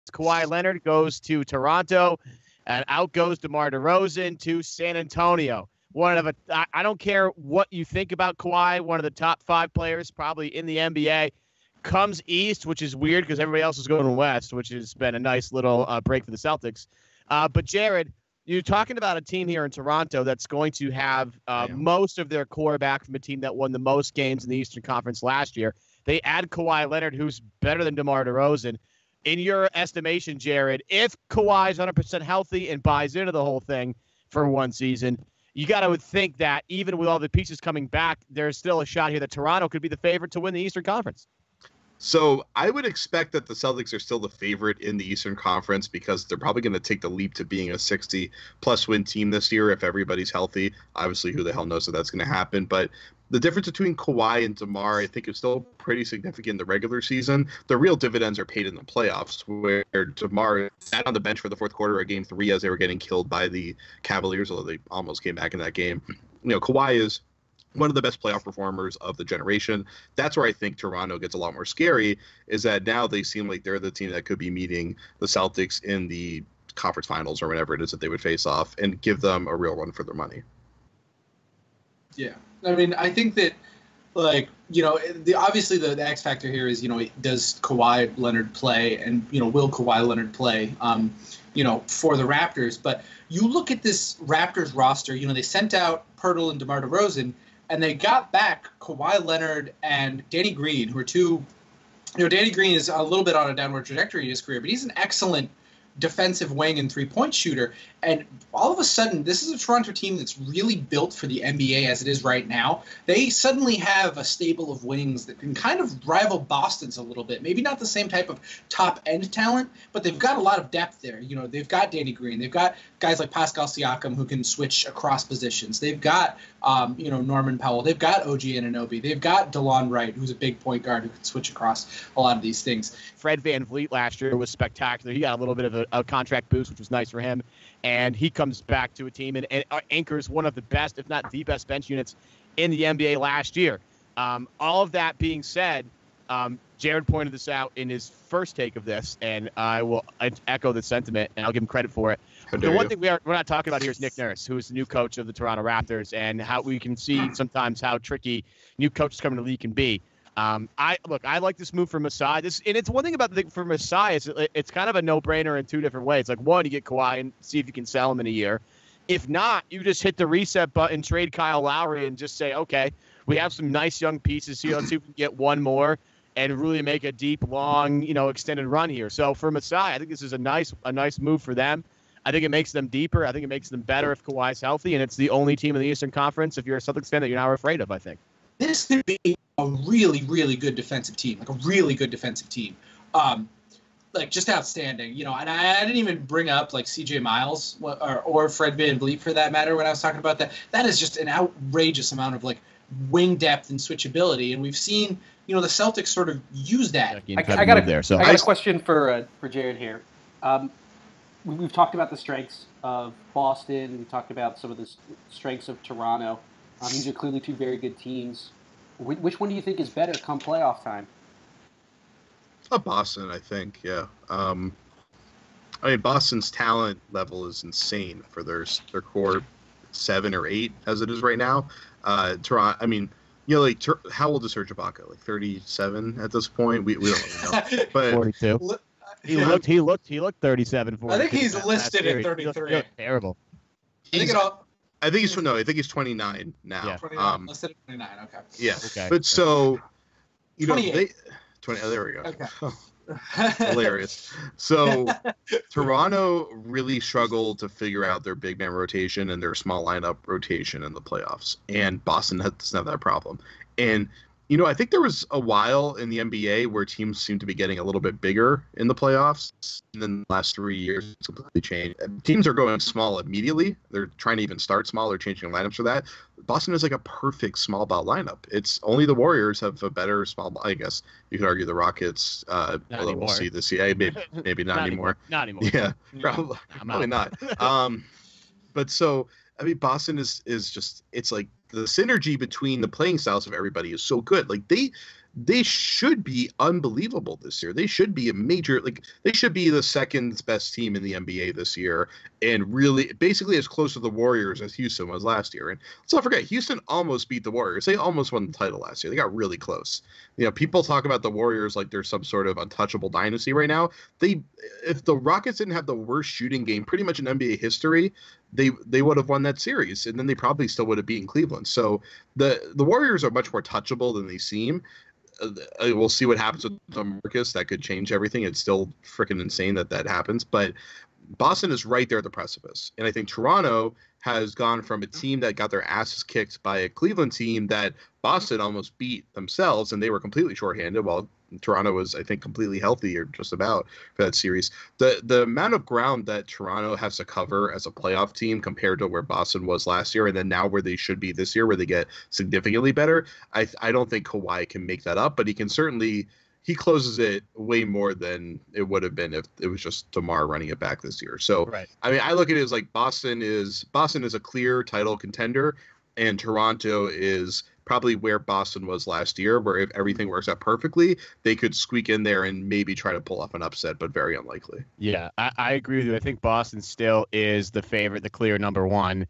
Kawhi Leonard goes to Toronto, and out goes DeMar DeRozan to San Antonio. I don't care what you think about Kawhi, one of the top 5 players probably in the NBA. Comes east, which is weird because everybody else is going west, which has been a nice little break for the Celtics. But Jared, you're talking about a team here in Toronto that's going to have most of their core back from a team that won the most games in the Eastern Conference last year. They add Kawhi Leonard, who's better than DeMar DeRozan. In your estimation, Jared, if Kawhi's 100% healthy and buys into the whole thing for one season, you got to think that even with all the pieces coming back, there's still a shot here that Toronto could be the favorite to win the Eastern Conference. So I would expect that the Celtics are still the favorite in the Eastern Conference because they're probably going to take the leap to being a 60-plus win team this year if everybody's healthy. Obviously, who the hell knows if that's going to happen. But the difference between Kawhi and DeMar, I think, is still pretty significant in the regular season. The real dividends are paid in the playoffs, where DeMar sat on the bench for the fourth quarter of Game 3 as they were getting killed by the Cavaliers, although they almost came back in that game. Kawhi is one of the best playoff performers of the generation. That's where I think Toronto gets a lot more scary, is that now they seem like they're the team that could be meeting the Celtics in the conference finals or whatever it is that they would face off and give them a real run for their money. Yeah. I mean, I think that, obviously the X factor here is, does Kawhi Leonard play and, will Kawhi Leonard play, for the Raptors? But you look at this Raptors roster, they sent out Pirtle and DeMar DeRozan, and they got back Kawhi Leonard and Danny Green, who are two. Danny Green is a little bit on a downward trajectory in his career, but he's an excellent defensive wing and three-point shooter. And all of a sudden, this is a Toronto team that's really built for the NBA as it is right now. They suddenly have a stable of wings that can kind of rival Boston's a little bit. Maybe not the same type of top-end talent, but they've got a lot of depth there. They've got Danny Green. They've got guys like Pascal Siakam who can switch across positions. They've got, Norman Powell. They've got OG Anunoby. They've got DeLon Wright, who's a big point guard who can switch across a lot of these things. Fred VanVleet last year was spectacular. He got a little bit of a contract boost, which was nice for him. And he comes back to a team and anchors one of the best, if not the best, bench units in the NBA last year. All of that being said, Jared pointed this out in his first take of this, and I will echo the sentiment, and I'll give him credit for it. The one thing we're not talking about here is Nick Nurse, who is the new coach of the Toronto Raptors, and how we can see sometimes how tricky new coaches coming to the league can be. I like this move for Masai. And it's one thing about for Masai, it's kind of a no-brainer in two different ways. Like, one, you get Kawhi and see if you can sell him in a year. If not, you just hit the reset button, trade Kyle Lowry, and just say, okay, we have some nice young pieces here. Let's see if we can get one more and really make a deep, long, extended run here. So for Masai, I think this is a nice move for them. I think it makes them deeper. I think it makes them better if Kawhi's healthy, and it's the only team in the Eastern Conference, if you're a Celtics fan, that you're not afraid of, I think. This could be a really, really good defensive team, just outstanding, and I didn't even bring up CJ Miles or Fred VanVleet for that matter when I was talking about that. That is just an outrageous amount of wing depth and switchability, and we've seen the Celtics sort of use that. I got a question for Jared here. We've talked about the strengths of Boston. We've talked about some of the strengths of Toronto. These are clearly two very good teams. Which one do you think is better come playoff time? Boston, I think, yeah. Boston's talent level is insane for their core 7 or 8 as it is right now. Toronto, how old is Serge Ibaka? 37 at this point? We don't really know. But 42. He looked 37. 42. I think he's listed at 33. He looked terrible. I think he's 29 now. Yeah. Listed at 29. Okay. Yeah. Okay. But so, 28. 20. Oh, there we go. Okay. Hilarious. So Toronto really struggled to figure out their big man rotation and their small lineup rotation in the playoffs, and Boston doesn't have that problem. And I think there was a while in the NBA where teams seemed to be getting a little bit bigger in the playoffs. And then the last 3 years, it's completely changed. And teams are going small immediately. They're trying to even start small. They're changing lineups for that. Boston is a perfect small ball lineup. It's only the Warriors have a better small ball. I guess you could argue the Rockets. Although we'll see this year. Maybe not anymore. Not anymore. Yeah, probably not. But so, Boston is just, it's the synergy between the playing styles of everybody is so good. Like they should be unbelievable this year. They should be a major, like they should be the second best team in the NBA this year, and really basically as close to the Warriors as Houston was last year. And let's not forget, Houston almost beat the Warriors. They almost won the title last year. They got really close. You know, people talk about the Warriors like they're some sort of untouchable dynasty right now. If the Rockets didn't have the worst shooting game pretty much in NBA history, they would have won that series, and then they probably still would have beaten Cleveland. So the Warriors are much more touchable than they seem. We'll see what happens with DeMarcus. That could change everything. It's still freaking insane that happens. But Boston is right there at the precipice. And I think Toronto has gone from a team that got their asses kicked by a Cleveland team that Boston almost beat themselves, and they were completely shorthanded while Toronto was, I think, completely healthy or just about for that series. The amount of ground that Toronto has to cover as a playoff team compared to where Boston was last year, and then now where they should be this year, where they get significantly better, I don't think Kawhi can make that up, but he closes it way more than it would have been if it was just DeMar running it back this year. So, right. I mean, I look at it as like Boston is a clear title contender, and Toronto is probably where Boston was last year, where if everything works out perfectly, they could squeak in there and maybe try to pull off an upset, but very unlikely. Yeah, I agree with you. I think Boston still is the favorite, the clear number one.